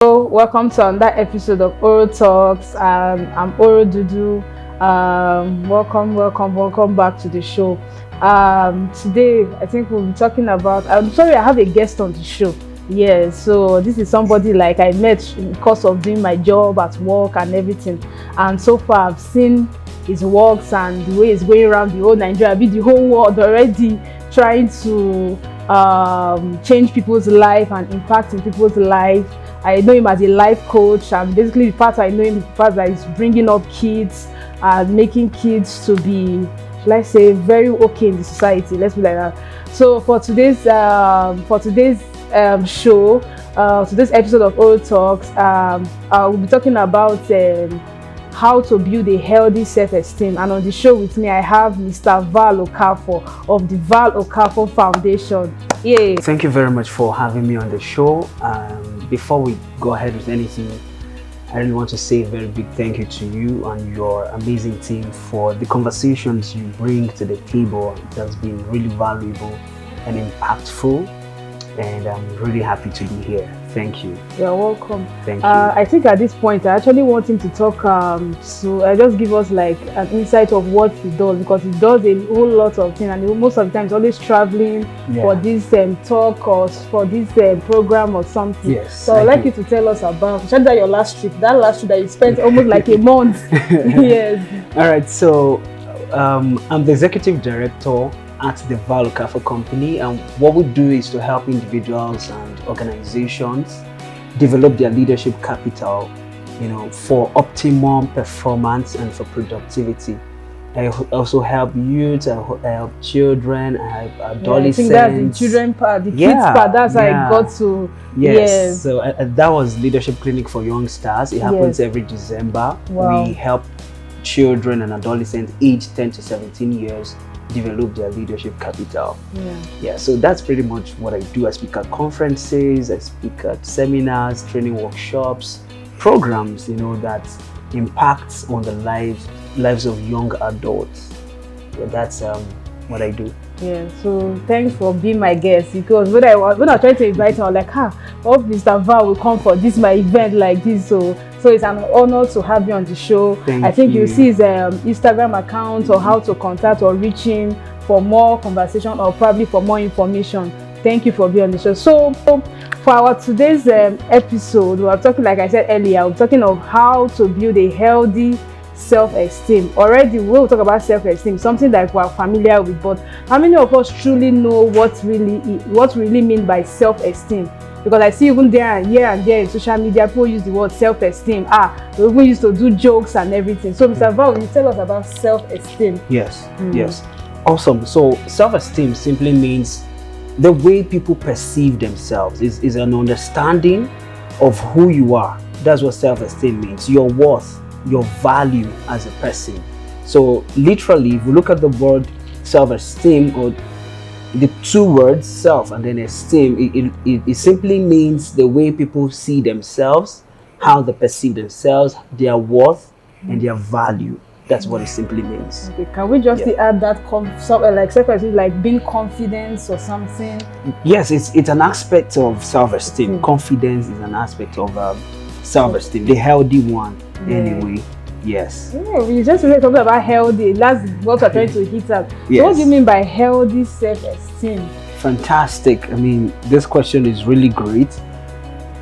So, welcome to another episode of Orotalks. I'm Oro Dudu. Welcome back to the show. Today, I think we'll be talking about. I'm sorry, I have a guest on the show. Yeah, so this is somebody like I met in the course of doing my job at work and everything. And so far, I've seen his works and the way he's going around the whole Nigeria, the whole world already, trying to change people's life and impact in people's life. I know him as a life coach, and basically the part I know him is the part that he's bringing up kids and making kids to be, let's say, very okay in the society. Let's be like that. So for today's show, today's episode of Orotalks, I will be talking about how to build a healthy self-esteem. And on the show with me, I have Mr. Val Okafor of the Val Okafor Foundation. Yay! Thank you very much for having me on the show. Before we go ahead with anything, I really want to say a very big thank you to you and your amazing team for the conversations you bring to the table. It has been really valuable and impactful, and I'm really happy to be here. Thank you. You're welcome. Thank you. I think at this point, I actually want him to talk, so just give us like an insight of what he does, because he does a whole lot of things, and most of the time he's always traveling for this talk or for this program or something. Yes. So I'd like you to tell us about, especially that your last trip that you spent almost like a month. Yes. All right. So I'm the executive director at the Val Okafor company, and what we do is to help individuals and organizations develop their leadership capital, for optimum performance and for productivity. I also help youth, I help children, I help adolescents. I think that's the children part, the kids part. That's how I got to. Yes. So that was Leadership Clinic for Youngsters. It happens every December. Wow. We help children and adolescents aged 10 to 17 years develop their leadership capital. So that's pretty much what I do. I speak at conferences, I speak at seminars, training workshops, programs, that impacts on the lives of young adults. That's what I do. So thanks for being my guest, because when I was trying to invite him, I was like, hope Mr. Val will come for this my event like this. So it's an honor to have you on the show. I think you see his Instagram account or how to contact or reach him for more conversation or probably for more information. Thank you for being on the show. So for our today's episode, we're talking, like I said earlier, we're talking of how to build a healthy self-esteem. Already we'll talk about self-esteem, something that we're familiar with, but how many of us truly know what really mean by self-esteem? Because I see even here and there in social media, people use the word self-esteem. We even used to do jokes and everything. So Mr. Val, will you tell us about self-esteem? Yes. Awesome. So self-esteem simply means the way people perceive themselves. Is an understanding of who you are. That's what self-esteem means. Your worth, your value as a person. So literally, if you look at the word self-esteem, or the two words self and then esteem, it simply means the way people see themselves, how they perceive themselves, their worth and their value. That's what it simply means. Okay, can we just add that like self-esteem, like being confident or something? Yes, it's an aspect of self-esteem. Confidence is an aspect of self-esteem, the healthy one. Anyway, yes. We just really talking about healthy. That's what we're trying to hit at. So what do you mean by healthy self-esteem? Fantastic. I mean, this question is really great.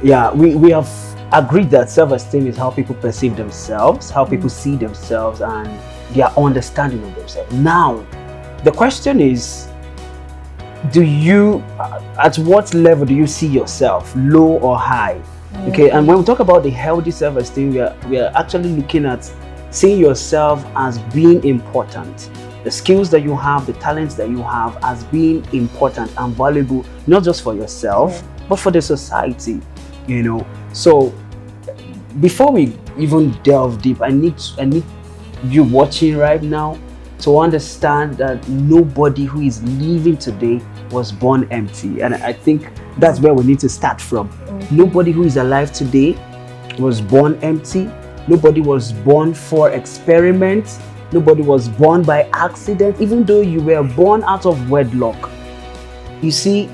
We have agreed that self-esteem is how people perceive themselves, how people see themselves, and their understanding of themselves. Now, the question is, at what level do you see yourself, low or high? Okay, and when we talk about the healthy self-esteem, we are actually looking at seeing yourself as being important. The skills that you have, the talents that you have, as being important and valuable, not just for yourself, but for the society. So before we even delve deep, I need you watching right now to understand that nobody who is living today was born empty, and I think that's where we need to start from. Nobody who is alive today was born empty. Nobody was born for experiment. Nobody was born by accident, even though you were born out of wedlock. You see,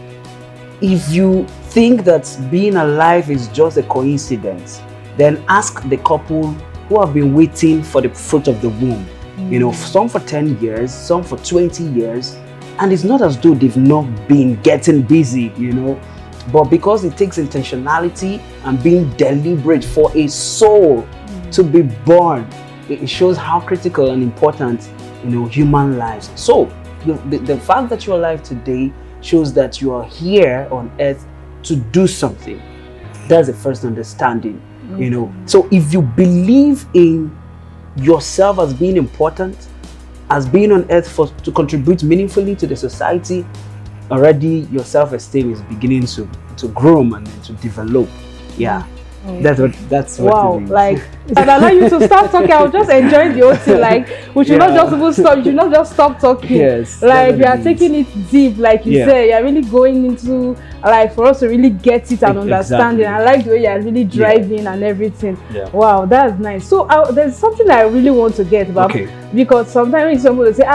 if you think that being alive is just a coincidence, then ask the couple who have been waiting for the fruit of the womb. You know, some for 10 years, some for 20 years, and it's not as though they've not been getting busy, you know, but because it takes intentionality and being deliberate for a soul to be born, it shows how critical and important, you know, human lives. So the fact that you're alive today shows that you are here on earth to do something. That's the first understanding, you know. So if you believe in yourself as being important, as being on earth to contribute meaningfully to the society, already your self-esteem is beginning to grow and to develop. Yeah. That's what wow, it means. like and allow you to stop talking. I'll just enjoy the whole thing. Like we should not just even stop. You should not just stop talking. Yes, like you are taking it deep, like you say. You're really going into like for us to really get it and understand it. I like the way you're really driving and everything. Wow, that's nice. So there's something I really want to get about because sometimes when somebody say,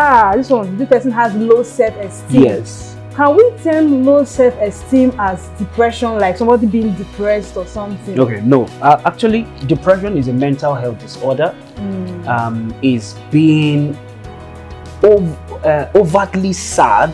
this person has low self-esteem. Yes. Can we term low self-esteem as depression, like somebody being depressed or something? Okay, no. Actually, depression is a mental health disorder. Is being overtly sad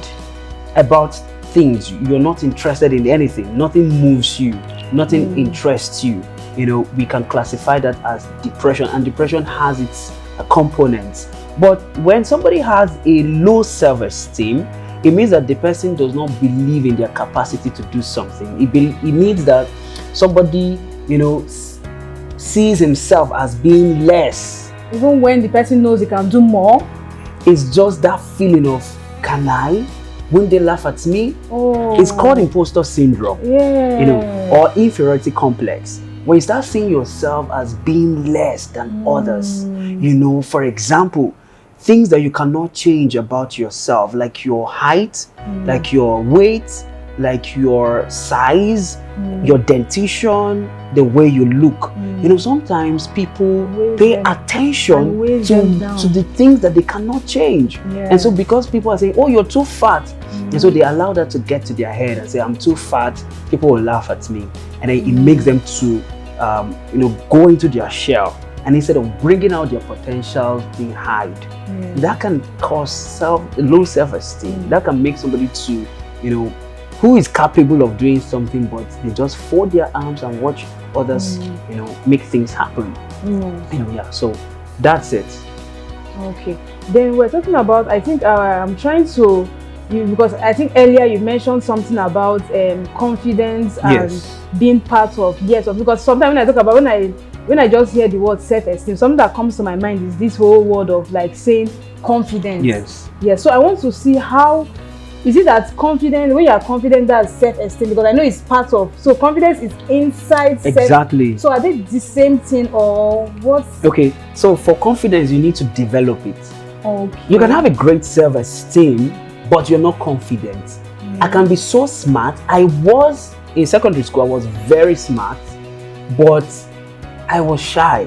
about things. You're not interested in anything. Nothing moves you. Nothing interests you. You know, we can classify that as depression, and depression has its components. But when somebody has a low self-esteem, it means that the person does not believe in their capacity to do something. It means that somebody, you know, sees himself as being less. Even when the person knows he can do more? It's just that feeling of, can I? When they laugh at me? It's called imposter syndrome. You know, or inferiority complex. When you start seeing yourself as being less than others, you know, for example, things that you cannot change about yourself, like your height, like your weight, like your size, your dentition, the way you look. You know, sometimes people pay attention to the things that they cannot change. And so because people are saying, oh, you're too fat, and so they allow that to get to their head and say, I'm too fat, people will laugh at me. And then it makes them to, you know, go into their shell. And instead of bringing out their potentials, they hide. That can cause low self-esteem. That can make somebody to, you know, who is capable of doing something, but they just fold their arms and watch others, you know, make things happen. You know, so that's it. Okay. Then we're talking about, I think I'm trying to, because I think earlier you mentioned something about confidence and being part of, because sometimes when I talk about, when I just hear the word self-esteem, something that comes to my mind is this whole word of like saying confidence. So I want to see how, is it that confidence, when you are confident, that's self-esteem? Because I know it's part of, so confidence is inside Exactly. So are they the same thing or what? Okay, so for confidence, you need to develop it. Okay. You can have a great self-esteem, but you're not confident. I can be so smart. I was, in secondary school, I was very smart, but I was shy.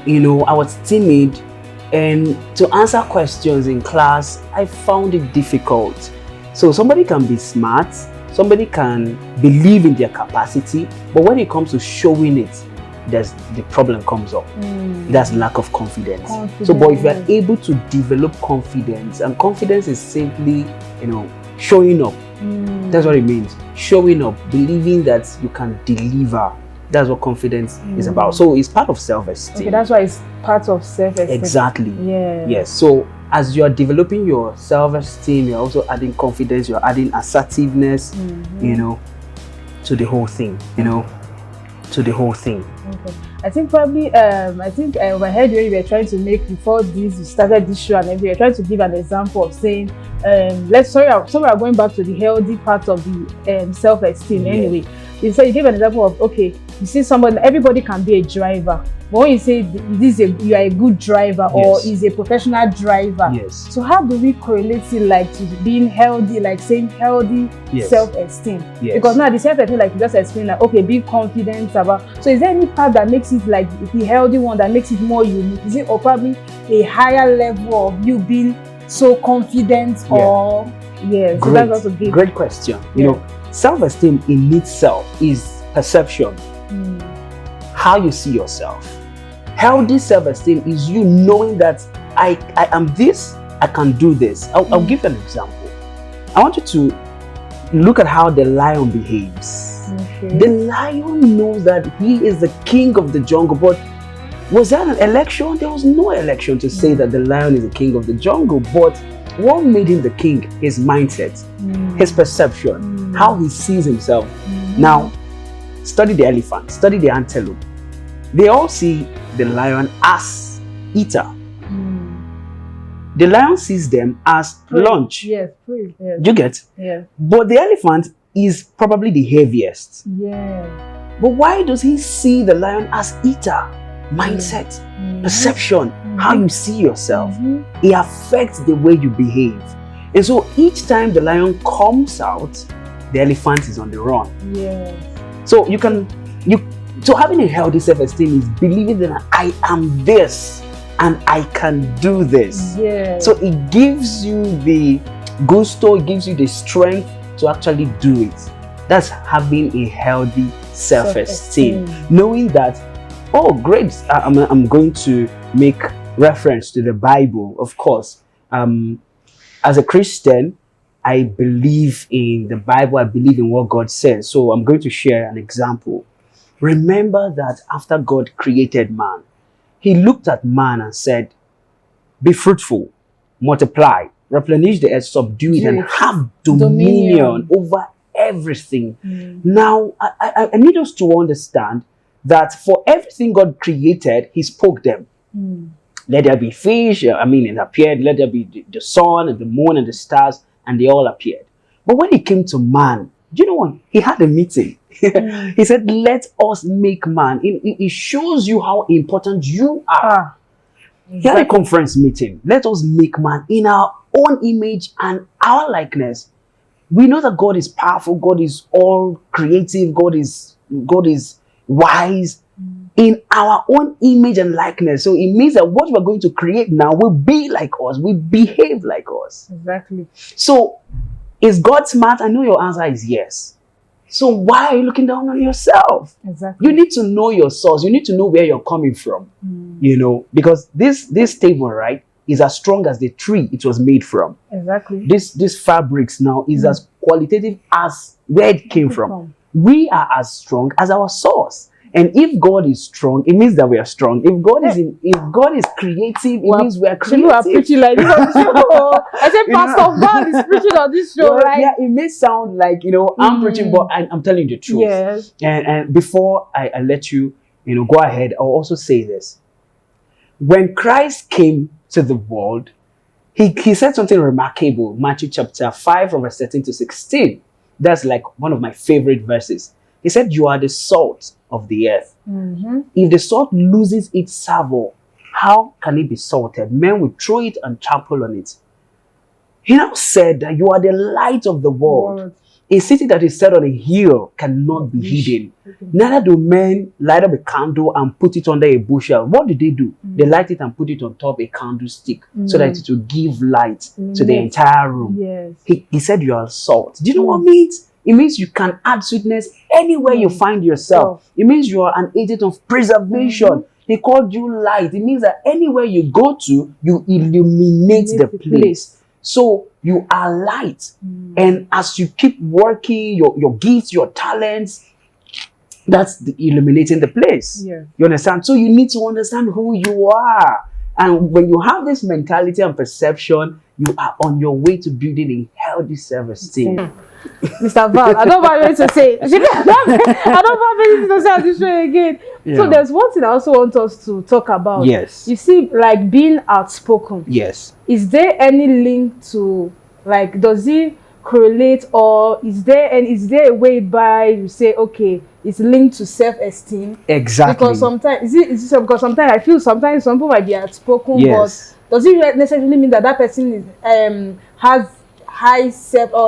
You know, I was timid, and to answer questions in class, I found it difficult. So somebody can be smart, somebody can believe in their capacity, but when it comes to showing it, the problem comes up. That's lack of confidence. So, but if you are able to develop confidence, and confidence is simply, you know, showing up. That's what it means. Showing up, believing that you can deliver. That's what confidence is about. So it's part of self-esteem. Okay, that's why it's part of self-esteem. Exactly. Yes. So as you are developing your self-esteem, you're also adding confidence, you're adding assertiveness, you know, to the whole thing, you know, to the whole thing. Okay. I think probably, I think I heard when you were trying to make, before this, you started this show and everything, you were trying to give an example of saying, sorry, I'm going back to the healthy part of the self-esteem anyway. You gave an example of, okay, you see somebody, everybody can be a driver. But when you say you are a good driver or is a professional driver, so how do we correlate it like to being healthy, like saying healthy self-esteem? Because now the self-esteem, like you just explained, like, okay, being confident about. So is there any part that makes it like the healthy one that makes it more unique? Is it or probably a higher level of you being so confident or so that's also good. Great question. You know, self-esteem in itself is perception, how you see yourself. Healthy self-esteem is you knowing that I am this, I can do this. I'll give you an example. I want you to look at how the lion behaves. The lion knows that he is the king of the jungle, but was that an election? There was no election to say that the lion is the king of the jungle, but what made him the king? His mindset, his perception, how he sees himself. Now, study the elephant, study the antelope. They all see the lion as eater. The lion sees them as lunch. Yes, please. Yes. You get? Yeah. But the elephant is probably the heaviest. Yeah. But why does he see the lion as eater? Mindset, perception, how you see yourself. It affects the way you behave. And so each time the lion comes out, the elephant is on the run. Yes. So so having a healthy self-esteem is believing that I am this and I can do this. Yes. So it gives you the gusto, it gives you the strength to actually do it. That's having a healthy self-esteem. Knowing that, oh great, I'm going to make reference to the Bible, of course. As a Christian, I believe in the Bible, I believe in what God says. So I'm going to share an example. Remember that after God created man, he looked at man and said, be fruitful, multiply, replenish the earth, subdue it, and have dominion over everything. Now, I need us to understand that for everything God created, he spoke them. Let there be fish, it appeared. Let there be the sun and the moon and the stars, and they all appeared. But when it came to man, do you know what? He had a meeting. He said, let us make man. It shows you how important you are. He had a conference meeting. Let us make man in our own image and our likeness. We know that God is powerful. God is all creative. God is wise. In our own image and likeness. So it means that what we're going to create now will be like us, will behave like us. Exactly. So is God smart? I know your answer is yes. So why are you looking down on yourself? Exactly. You need to know your source. You need to know where you're coming from. Because this table, right, is as strong as the tree it was made from. Exactly. This fabrics now is as qualitative as where it came from. We are as strong as our source. And if God is strong, it means that we are strong. If God is creative, it means we are creative. People are preaching like this on the show. I said, Pastor Val is preaching on this show, right? Yeah, it may sound like, I'm preaching, but I'm telling you the truth. Yes. And before I let you, go ahead, I'll also say this. When Christ came to the world, he said something remarkable. Matthew chapter 5 from verse 13 to 16. That's like one of my favorite verses. He said, you are the salt of the earth. If the salt loses its savor, how can it be salted? Men will throw it and trample on it. He now said that you are the light of the world. A city that is set on a hill cannot be hidden. Neither do men light up a candle and put it under a bushel. What do? They light it and put it on top a candlestick so that it will give light to the entire room. Yes. He said you are salt. Do you know what it means? It means you can add sweetness anywhere you find yourself. It means you are an agent of preservation. He called you light. It means that anywhere you go to, you illuminate the place. So you are light. And as you keep working, your gifts, your talents, that's illuminating the place. Yeah. You understand? So you need to understand who you are. And when you have this mentality and perception, you are on your way to building a healthy self-esteem. Mr. Val, I don't have anything to say. I don't have anything to say on this show again. Yeah. So there's one thing I also want us to talk about. Yes. You see, like being outspoken. Yes. Is there any link to, like, does it correlate, or is there a way by you say, okay, it's linked to self-esteem? Exactly. Because sometimes because sometimes I feel sometimes some people might be outspoken, yes, but does it necessarily mean that person is has high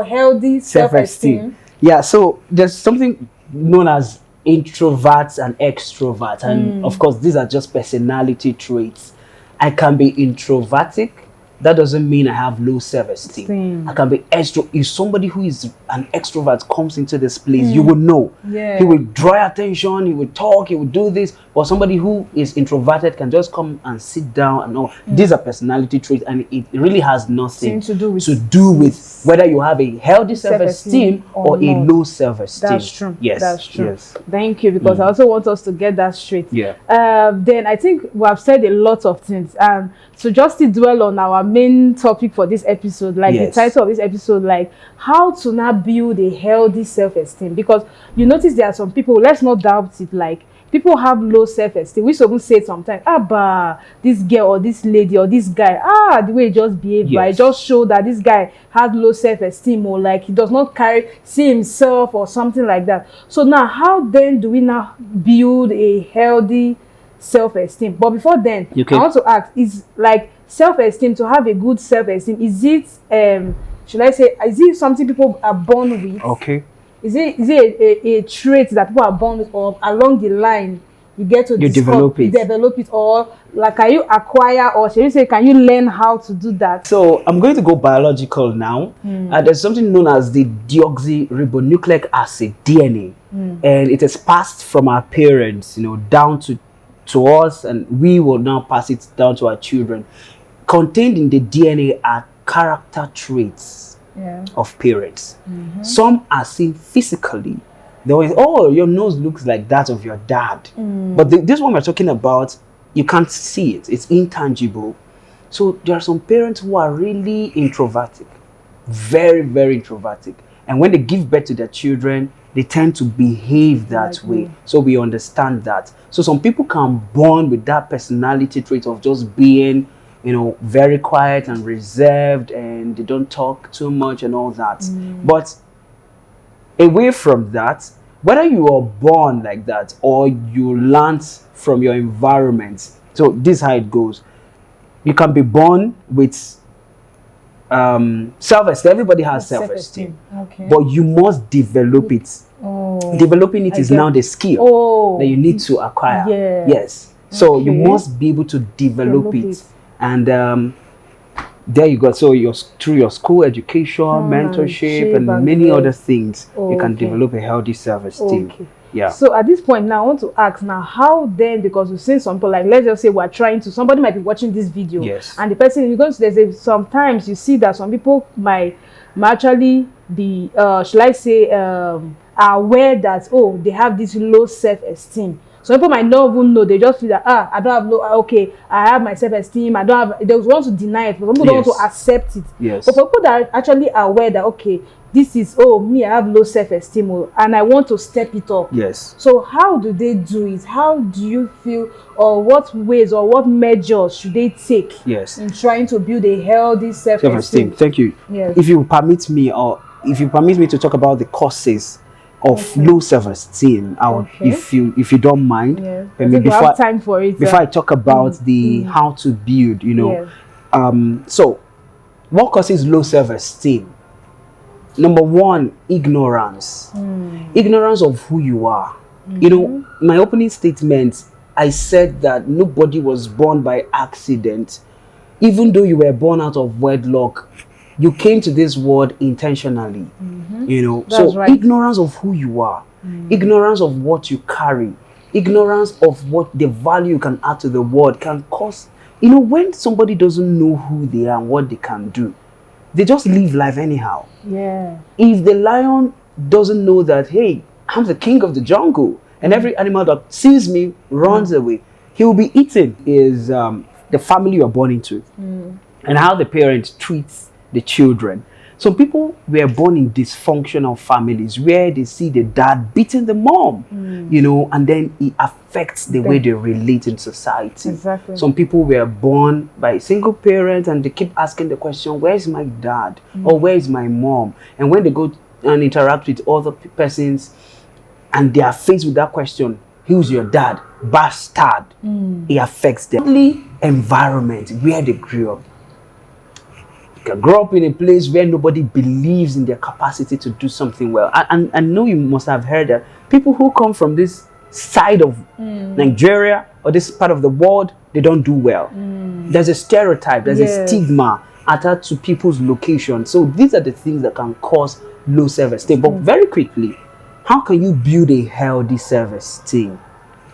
healthy self-esteem? Yeah, so there's something known as introverts and extroverts, and of course these are just personality traits. I can be introvertic that doesn't mean I have low self-esteem. I can be extra. If somebody who is an extrovert comes into this place, you will know. He will draw attention, he will talk, he will do this. But somebody who is introverted can just come and sit down and all. These are personality traits, and it really has nothing to do with whether you have a healthy self-esteem or a low self-esteem. That's true. Yes. That's true. Yes. Thank you, because I also want us to get that straight. Yeah. Then I think we have said a lot of things. So just to dwell on our main topic for this episode, like the title of this episode, like how to now build a healthy self-esteem. Because you notice there are some people, let's not doubt it, like people have low self-esteem. We even say sometimes, this girl or this lady or this guy, the way he just behaved, right, just show that this guy has low self-esteem, or like he does not see himself or something like that. So now, how then do we now build a healthy self-esteem? But before then, I want to ask, is like self-esteem, to have a good self-esteem, is it should I say, is it something people are born with? Okay. Is it a trait that people are born with, or along the line you get to develop it, or like can you acquire, or should you say can you learn how to do that? So I'm going to go biological now. There's something known as the deoxyribonucleic acid, DNA, and it is passed from our parents, down to us, and we will now pass it down to our children. Contained in the DNA are character traits of parents. Some are seen physically. They always, your nose looks like that of your dad. But this one we're talking about, you can't see it. It's intangible. So there are some parents who are really introverted, very, very introverted. And when they give birth to their children, they tend to behave that way. So we understand that. So some people can born with that personality trait of just being, very quiet and reserved, and they don't talk too much and all that. But away from that, whether you are born like that or you learn from your environment, so this is how it goes. You can be born with self-esteem. Everybody has self-esteem, but you must develop it. Developing it is now the skill that you need to acquire. Yes. So you must be able to develop it. And there you go. So through your school education, mentorship, and many other things, you can develop a healthy self-esteem. Yeah. So at this point now, I want to ask now, how then, because we've seen some people, like let's just say we're trying to, somebody might be watching this video, and the person you're going to, sometimes you see that some people might actually be, shall I say, are aware that, they have this low self-esteem. Some people might not even know. They just feel that, I don't have I have my self-esteem. I don't have, they want to deny it, but some people don't want to accept it. But for people that are actually aware that, this is, me, I have low self-esteem, and I want to step it up. So how do they do it? How do you feel, or what ways or what measures should they take in trying to build a healthy self-esteem? Thank you. If you permit me, to talk about the causes of low self-esteem, if you don't mind, before time for it, before I talk about the how to build, so what causes low self-esteem? Number one, ignorance. Ignorance of who you are. My opening statement, I said that nobody was born by accident. Even though you were born out of wedlock, you came to this world intentionally. So ignorance of who you are, ignorance of what you carry, ignorance of what the value you can add to the world can cause. When somebody doesn't know who they are and what they can do, they just live life anyhow. If the lion doesn't know that, hey, I'm the king of the jungle, and every animal that sees me runs away, he will be eaten. Is the family you're born into, and how the parents treats the children. Some people were born in dysfunctional families where they see the dad beating the mom, and then it affects the way they relate in society. Some people were born by a single parent and they keep asking the question, where's my dad? Or where's my mom? And when they go and interact with other persons and they are faced with that question, who's your dad? Bastard. It affects them. The environment where they grew up. Can grow up in a place where nobody believes in their capacity to do something well. I know you must have heard that people who come from these side of Nigeria or this part of the world, they don't do well. There's a stereotype, there's a stigma attached to people's location. So these are the things that can cause low self-esteem. But very quickly, how can you build a healthy self-esteem?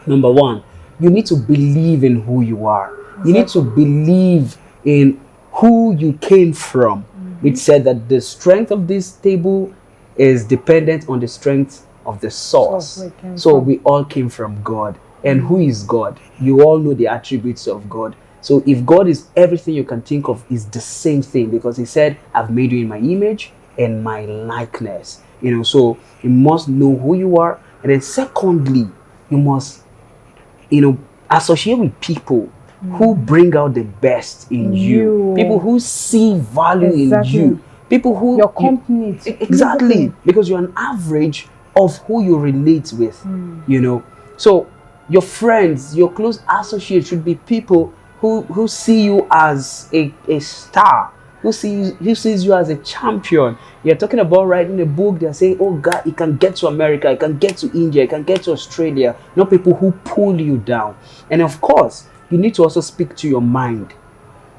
Number one, you need to believe in who you are. You need to believe in who you came from. It said that the strength of this table is dependent on the strength of the source. So we all came from God. And who is God? You all know the attributes of God. So if God is everything you can think of, is the same thing, because he said, I've made you in my image and my likeness. You know, so you must know who you are. And then secondly, you must, you know, associate with people who bring out the best in you. People who see value in you. People who your company. Exactly. Because you're an average of who you relate with. You know. So your friends, your close associates should be people who see you as a star, who sees you as a champion. You're talking about writing a book, they're saying, oh God, you can get to America, you can get to India, you can get to Australia. Not people who pull you down. And of course, you need to also speak to your mind.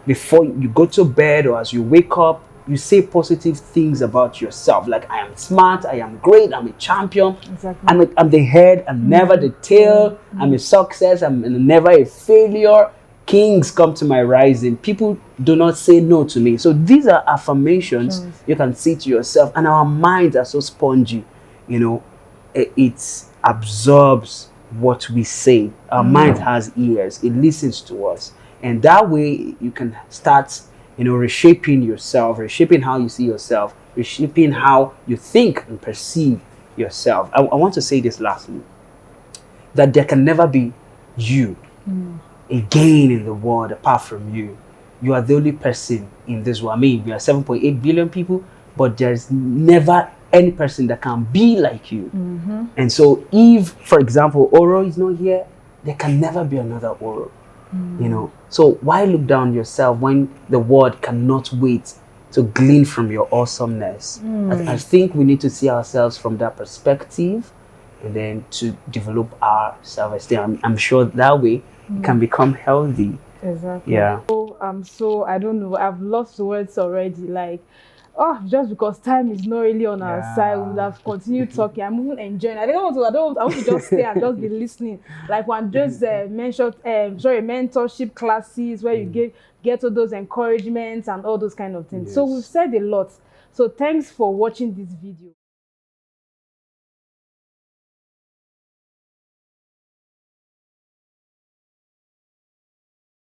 Before you go to bed or as you wake up, you say positive things about yourself. Like, I am smart, I am great, I'm a champion. I'm the head, I'm never the tail. I'm a success, I'm never a failure. Kings come to my rising. People do not say no to me. So these are affirmations you can say to yourself. And our minds are so spongy, you know, it absorbs what we say. Our mind has ears, it listens to us. And that way you can start, you know, reshaping yourself, reshaping how you see yourself, reshaping how you think and perceive yourself. I want to say this lastly, that there can never be you again in the world apart from you. You are the only person in this world. I mean, we are 7.8 billion people, but there's never any person that can be like you. And so if, for example, Oro is not here, there can never be another Oro. You know, so why look down on yourself when the world cannot wait to glean from your awesomeness? I think we need to see ourselves from that perspective, and then to develop our self-esteem. I'm sure that way it can become healthy. Exactly. Yeah. So I don't know, I've lost words already. Like, just because time is not really on our side, we would have continued talking. I'm even enjoying. I want to just stay and just be listening. Like when just mentioned mentorship classes where you get all those encouragements and all those kind of things. So we've said a lot. So thanks for watching this video.